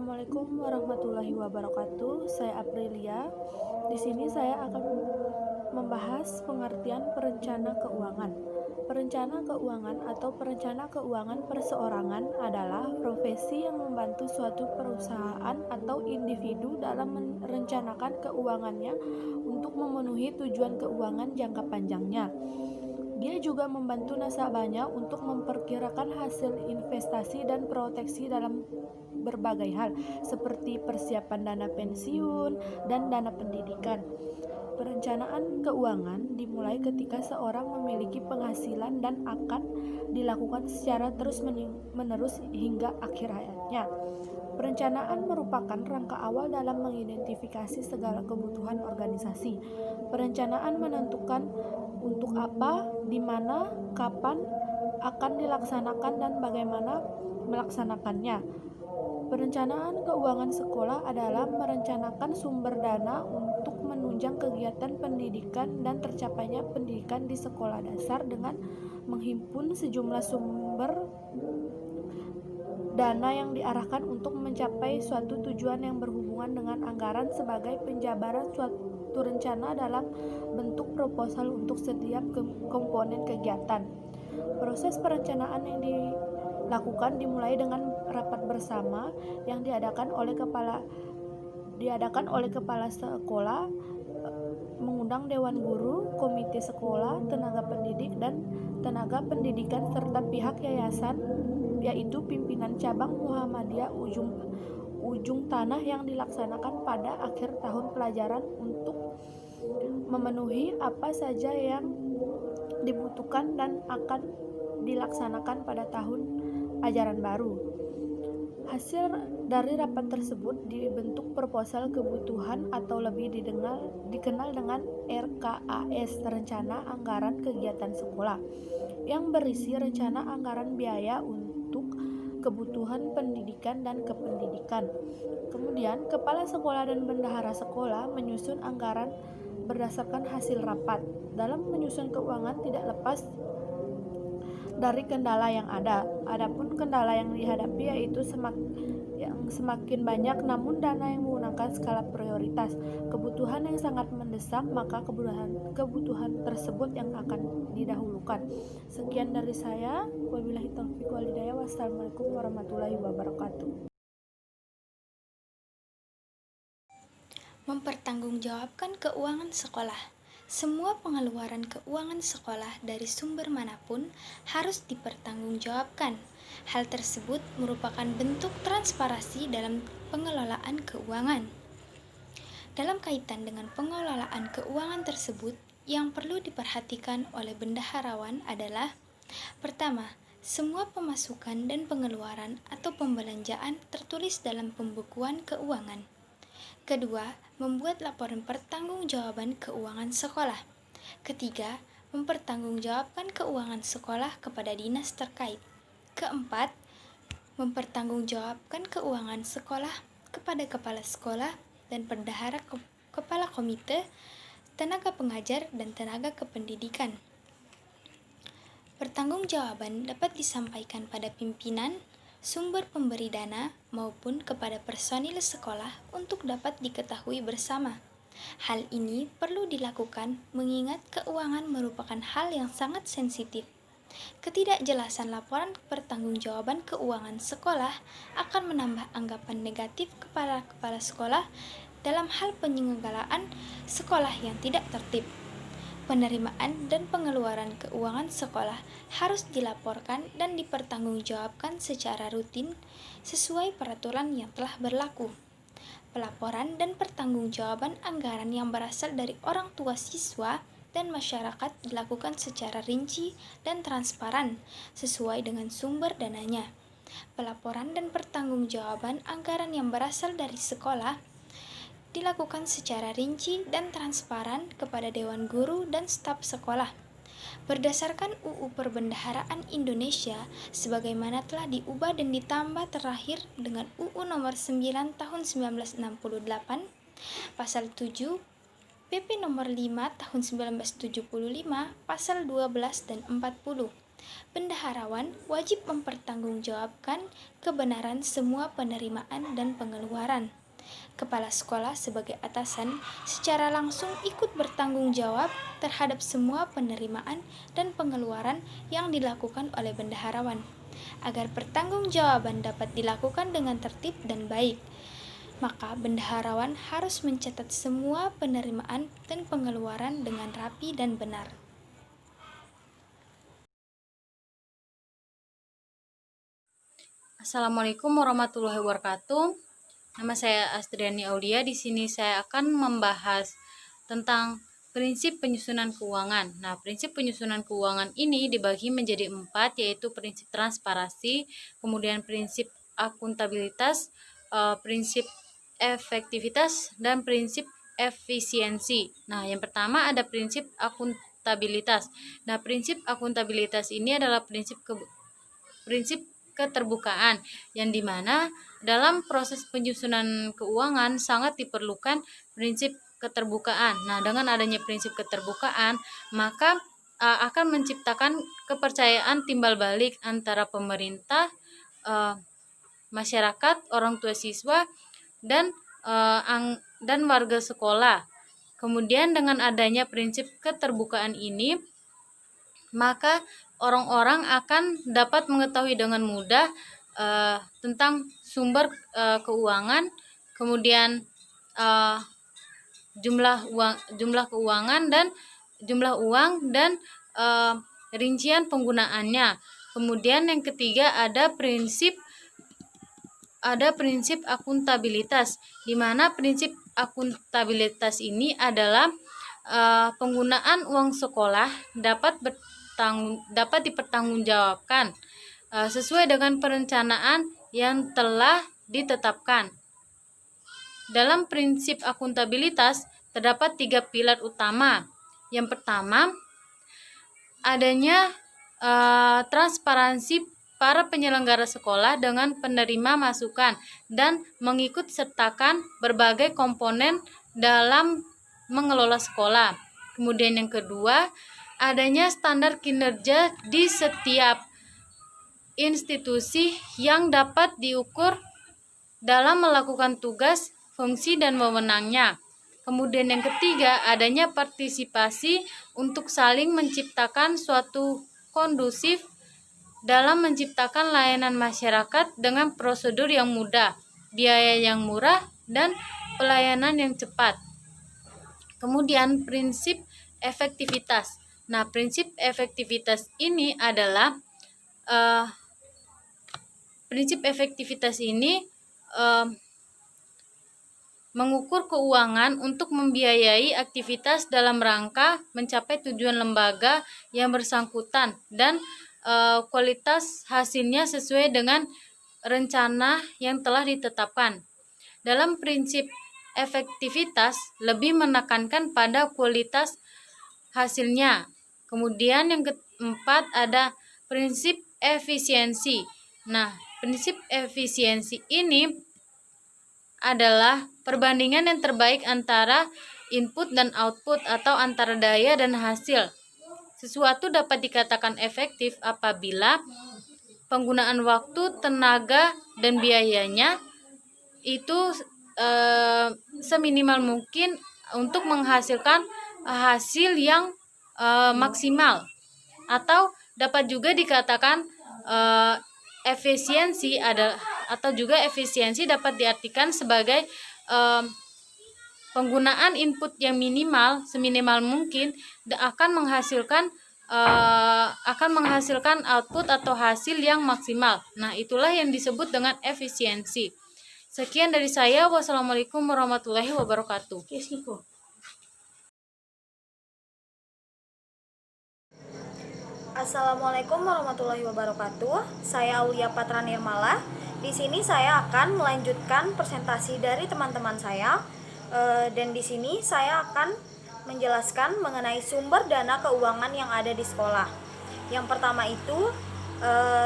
Assalamualaikum warahmatullahi wabarakatuh. Saya Aprilia. Di sini saya akan membahas pengertian perencana keuangan. Perencana keuangan atau perencana keuangan perseorangan adalah profesi yang membantu suatu perusahaan atau individu dalam merencanakan keuangannya untuk memenuhi tujuan keuangan jangka panjangnya. Dia juga membantu nasabahnya untuk memperkirakan hasil investasi dan proteksi dalam berbagai hal, seperti persiapan dana pensiun dan dana pendidikan. Perencanaan keuangan dimulai ketika seorang memiliki penghasilan dan akan dilakukan secara terus-menerus hingga akhir hayatnya. Perencanaan merupakan rangka awal dalam mengidentifikasi segala kebutuhan organisasi. Perencanaan menentukan untuk apa, di mana, kapan akan dilaksanakan dan bagaimana melaksanakannya. Perencanaan keuangan sekolah adalah merencanakan sumber dana untuk menunjang kegiatan pendidikan dan tercapainya pendidikan di sekolah dasar dengan menghimpun sejumlah sumber dana yang diarahkan untuk mencapai suatu tujuan yang berhubungan dengan anggaran sebagai penjabaran suatu rencana dalam bentuk proposal untuk setiap komponen kegiatan. Proses perencanaan yang dilakukan dimulai dengan rapat bersama yang diadakan oleh kepala sekolah, mengundang dewan guru, komite sekolah, tenaga pendidik dan tenaga pendidikan serta pihak yayasan, yaitu pimpinan cabang Muhammadiyah ujung tanah yang dilaksanakan pada akhir tahun pelajaran untuk memenuhi apa saja yang dibutuhkan dan akan dilaksanakan pada tahun ajaran baru. Hasil dari rapat tersebut dibentuk proposal kebutuhan atau lebih dikenal dengan RKAS, Rencana Anggaran Kegiatan Sekolah, yang berisi rencana anggaran biaya untuk kebutuhan pendidikan dan kependidikan. Kemudian, kepala sekolah dan bendahara sekolah menyusun anggaran berdasarkan hasil rapat. Dalam menyusun keuangan tidak lepas dari kendala yang ada. Adapun kendala yang dihadapi yaitu semakin banyak namun dana yang menggunakan skala prioritas, kebutuhan yang sangat mendesak, maka kebutuhan tersebut yang akan didahulukan. Sekian dari saya. Wabillahi taufiq wal hidayah. Wassalamualaikum warahmatullahi wabarakatuh. Mempertanggungjawabkan keuangan sekolah. Semua pengeluaran keuangan sekolah dari sumber manapun harus dipertanggungjawabkan. Hal tersebut merupakan bentuk transparansi dalam pengelolaan keuangan. Dalam kaitan dengan pengelolaan keuangan tersebut, yang perlu diperhatikan oleh bendaharawan adalah: pertama, semua pemasukan dan pengeluaran atau pembelanjaan tertulis dalam pembukuan keuangan. Kedua, membuat laporan pertanggungjawaban keuangan sekolah. Ketiga, mempertanggungjawabkan keuangan sekolah kepada dinas terkait. Keempat, mempertanggungjawabkan keuangan sekolah kepada kepala sekolah dan bendahara, kepala komite, tenaga pengajar, dan tenaga kependidikan. Pertanggungjawaban dapat disampaikan pada pimpinan, sumber pemberi dana, maupun kepada personil sekolah untuk dapat diketahui bersama. Hal ini perlu dilakukan mengingat keuangan merupakan hal yang sangat sensitif. Ketidakjelasan laporan pertanggungjawaban keuangan sekolah akan menambah anggapan negatif kepada kepala sekolah dalam hal penyelenggaraan sekolah yang tidak tertib. Penerimaan dan pengeluaran keuangan sekolah harus dilaporkan dan dipertanggungjawabkan secara rutin sesuai peraturan yang telah berlaku. Pelaporan dan pertanggungjawaban anggaran yang berasal dari orang tua siswa dan masyarakat dilakukan secara rinci dan transparan sesuai dengan sumber dananya. Pelaporan dan pertanggungjawaban anggaran yang berasal dari sekolah dilakukan secara rinci dan transparan kepada Dewan Guru dan staf sekolah. Berdasarkan UU Perbendaharaan Indonesia sebagaimana telah diubah dan ditambah terakhir dengan UU Nomor 9 Tahun 1968, Pasal 7, PP Nomor 5 Tahun 1975, Pasal 12 dan 40, Bendaharawan wajib mempertanggungjawabkan kebenaran semua penerimaan dan pengeluaran. Kepala sekolah sebagai atasan secara langsung ikut bertanggung jawab terhadap semua penerimaan dan pengeluaran yang dilakukan oleh bendaharawan. Agar pertanggungjawaban dapat dilakukan dengan tertib dan baik, maka bendaharawan harus mencatat semua penerimaan dan pengeluaran dengan rapi dan benar. Assalamualaikum warahmatullahi wabarakatuh. Nama saya Astriani Aulia. Di sini saya akan membahas tentang prinsip penyusunan keuangan. Nah, prinsip penyusunan keuangan ini dibagi menjadi 4, yaitu prinsip transparansi, kemudian prinsip akuntabilitas, prinsip efektivitas, dan prinsip efisiensi. Nah, yang pertama ada prinsip akuntabilitas. Nah, prinsip akuntabilitas ini adalah prinsip keterbukaan, yang dimana dalam proses penyusunan keuangan sangat diperlukan prinsip keterbukaan. Nah, dengan adanya prinsip keterbukaan, maka akan menciptakan kepercayaan timbal balik antara pemerintah, masyarakat, orang tua siswa, dan warga sekolah. Kemudian dengan adanya prinsip keterbukaan ini, maka orang-orang akan dapat mengetahui dengan mudah tentang sumber keuangan, kemudian jumlah keuangan dan jumlah uang dan rincian penggunaannya. Kemudian yang ketiga ada prinsip akuntabilitas, di mana prinsip akuntabilitas ini adalah penggunaan uang sekolah dapat dipertanggungjawabkan sesuai dengan perencanaan yang telah ditetapkan. Dalam prinsip akuntabilitas terdapat 3 pilar utama. Yang pertama, adanya transparansi para penyelenggara sekolah dengan penerima masukan dan mengikut sertakan berbagai komponen dalam mengelola sekolah. Kemudian yang kedua, adanya standar kinerja di setiap institusi yang dapat diukur dalam melakukan tugas, fungsi, dan wewenangnya. Kemudian yang ketiga, adanya partisipasi untuk saling menciptakan suatu kondusif dalam menciptakan layanan masyarakat dengan prosedur yang mudah, biaya yang murah, dan pelayanan yang cepat. Kemudian prinsip efektivitas. Nah, prinsip efektivitas ini adalah mengukur keuangan untuk membiayai aktivitas dalam rangka mencapai tujuan lembaga yang bersangkutan dan kualitas hasilnya sesuai dengan rencana yang telah ditetapkan. Dalam prinsip efektivitas lebih menekankan pada kualitas hasilnya. Kemudian yang keempat ada prinsip efisiensi. Nah, prinsip efisiensi ini adalah perbandingan yang terbaik antara input dan output atau antara daya dan hasil. Sesuatu dapat dikatakan efektif apabila penggunaan waktu, tenaga, dan biayanya itu seminimal mungkin untuk menghasilkan hasil yang maksimal. Atau dapat juga dikatakan efisiensi dapat diartikan sebagai penggunaan input yang minimal seminimal mungkin akan menghasilkan output atau hasil yang maksimal. Nah, itulah yang disebut dengan efisiensi. Sekian dari saya. Wassalamualaikum warahmatullahi wabarakatuh. Assalamualaikum warahmatullahi wabarakatuh. Saya Aulia Patra Nirmala. Di sini saya akan melanjutkan presentasi dari teman-teman saya. Dan di sini saya akan menjelaskan mengenai sumber dana keuangan yang ada di sekolah. Yang pertama itu,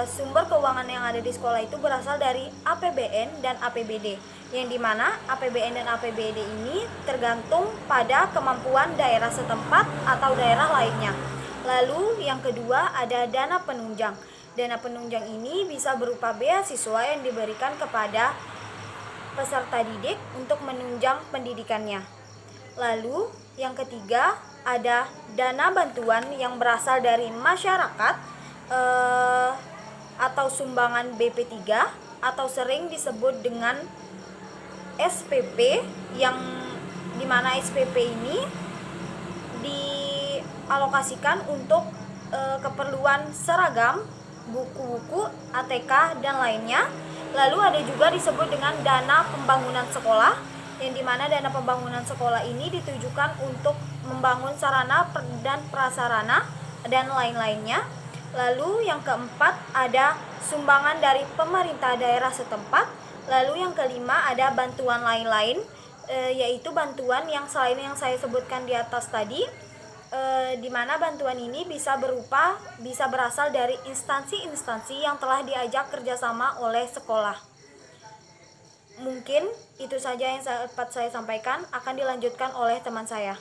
sumber keuangan yang ada di sekolah itu berasal dari APBN dan APBD, yang dimana APBN dan APBD ini tergantung pada kemampuan daerah setempat atau daerah lainnya. Lalu yang kedua ada dana penunjang. Dana penunjang ini bisa berupa beasiswa yang diberikan kepada peserta didik untuk menunjang pendidikannya. Lalu yang ketiga ada dana bantuan yang berasal dari masyarakat atau sumbangan BP3 atau sering disebut dengan SPP, yang dimana SPP ini dialokasikan untuk keperluan seragam, buku-buku, ATK, dan lainnya. Lalu ada juga disebut dengan dana pembangunan sekolah, yang dimana dana pembangunan sekolah ini ditujukan untuk membangun sarana dan prasarana dan lain-lainnya. Lalu yang keempat ada sumbangan dari pemerintah daerah setempat. Lalu yang kelima ada bantuan lain-lain, yaitu bantuan yang selain yang saya sebutkan di atas tadi, di mana bantuan ini bisa berasal dari instansi-instansi yang telah diajak kerjasama oleh sekolah. Mungkin itu saja yang dapat saya sampaikan, akan dilanjutkan oleh teman saya.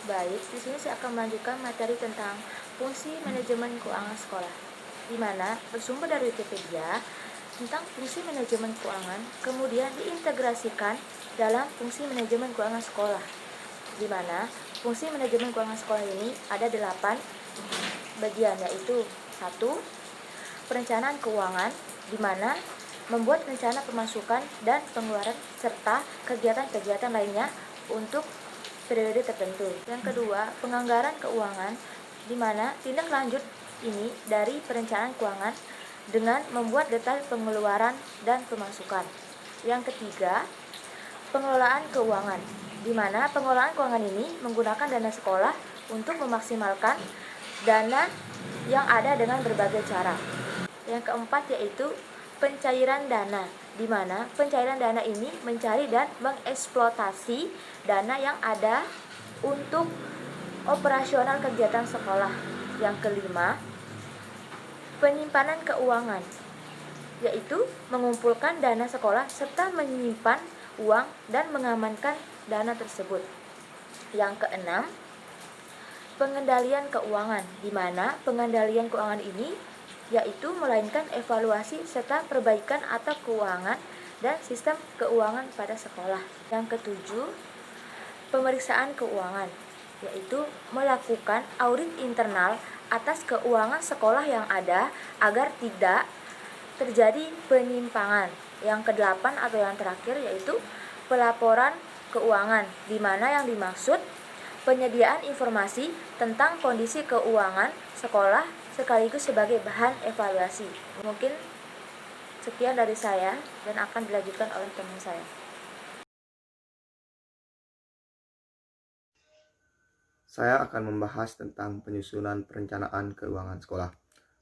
Baik, di sini saya akan melanjutkan materi tentang fungsi manajemen keuangan sekolah, di mana bersumber dari Wikipedia tentang fungsi manajemen keuangan, kemudian diintegrasikan dalam fungsi manajemen keuangan sekolah, di mana fungsi manajemen keuangan sekolah ini ada 8 bagian, yaitu 1. Perencanaan keuangan, di mana membuat rencana pemasukan dan pengeluaran serta kegiatan-kegiatan lainnya untuk periode tertentu. Yang kedua, penganggaran keuangan, di mana tindak lanjut ini dari perencanaan keuangan dengan membuat detail pengeluaran dan pemasukan. Yang ketiga, pengelolaan keuangan, di mana pengelolaan keuangan ini menggunakan dana sekolah untuk memaksimalkan dana yang ada dengan berbagai cara. Yang keempat yaitu pencairan dana, di mana pencairan dana ini mencari dan mengeksploitasi dana yang ada untuk operasional kegiatan sekolah. Yang kelima, penyimpanan keuangan, yaitu mengumpulkan dana sekolah serta menyimpan uang dan mengamankan dana tersebut. Yang keenam, pengendalian keuangan, di mana pengendalian keuangan ini yaitu melainkan evaluasi serta perbaikan atap keuangan dan sistem keuangan pada sekolah. Yang ketujuh, pemeriksaan keuangan, yaitu melakukan audit internal atas keuangan sekolah yang ada agar tidak terjadi penyimpangan. Yang kedelapan atau yang terakhir yaitu pelaporan keuangan, di mana yang dimaksud penyediaan informasi tentang kondisi keuangan sekolah sekaligus sebagai bahan evaluasi. Mungkin sekian dari saya dan akan dilanjutkan oleh teman saya. Saya akan membahas tentang penyusunan perencanaan keuangan sekolah.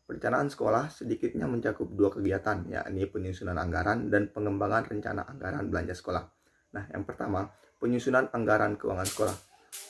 Perencanaan sekolah sedikitnya mencakup 2 kegiatan, yakni penyusunan anggaran dan pengembangan rencana anggaran belanja sekolah. Nah, yang pertama, penyusunan anggaran keuangan sekolah.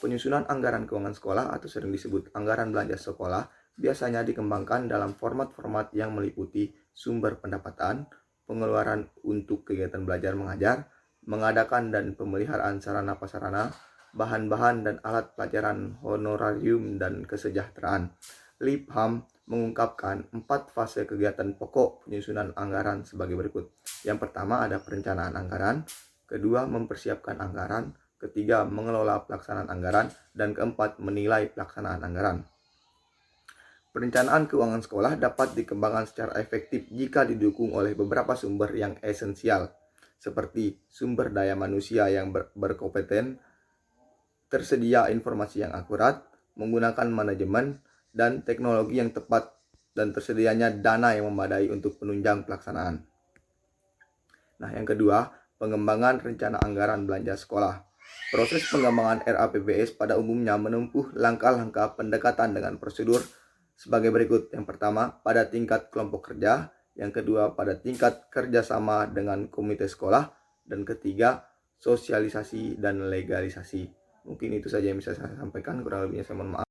Penyusunan anggaran keuangan sekolah atau sering disebut anggaran belanja sekolah biasanya dikembangkan dalam format-format yang meliputi sumber pendapatan, pengeluaran untuk kegiatan belajar mengajar, mengadakan dan pemeliharaan sarana-prasarana, bahan-bahan dan alat pelajaran, honorarium, dan kesejahteraan. Lipham mengungkapkan 4 fase kegiatan pokok penyusunan anggaran sebagai berikut. Yang pertama ada perencanaan anggaran, kedua mempersiapkan anggaran, ketiga mengelola pelaksanaan anggaran, dan keempat menilai pelaksanaan anggaran. Perencanaan keuangan sekolah dapat dikembangkan secara efektif jika didukung oleh beberapa sumber yang esensial, seperti sumber daya manusia yang berkompeten, tersedia informasi yang akurat, menggunakan manajemen dan teknologi yang tepat, dan tersedianya dana yang memadai untuk penunjang pelaksanaan. Nah, yang kedua, pengembangan rencana anggaran belanja sekolah. Proses pengembangan RAPBS pada umumnya menempuh langkah-langkah pendekatan dengan prosedur sebagai berikut. Yang pertama, pada tingkat kelompok kerja. Yang kedua, pada tingkat kerjasama dengan komite sekolah. Dan ketiga, sosialisasi dan legalisasi. Mungkin itu saja yang bisa saya sampaikan, kurang lebihnya saya mohon maaf.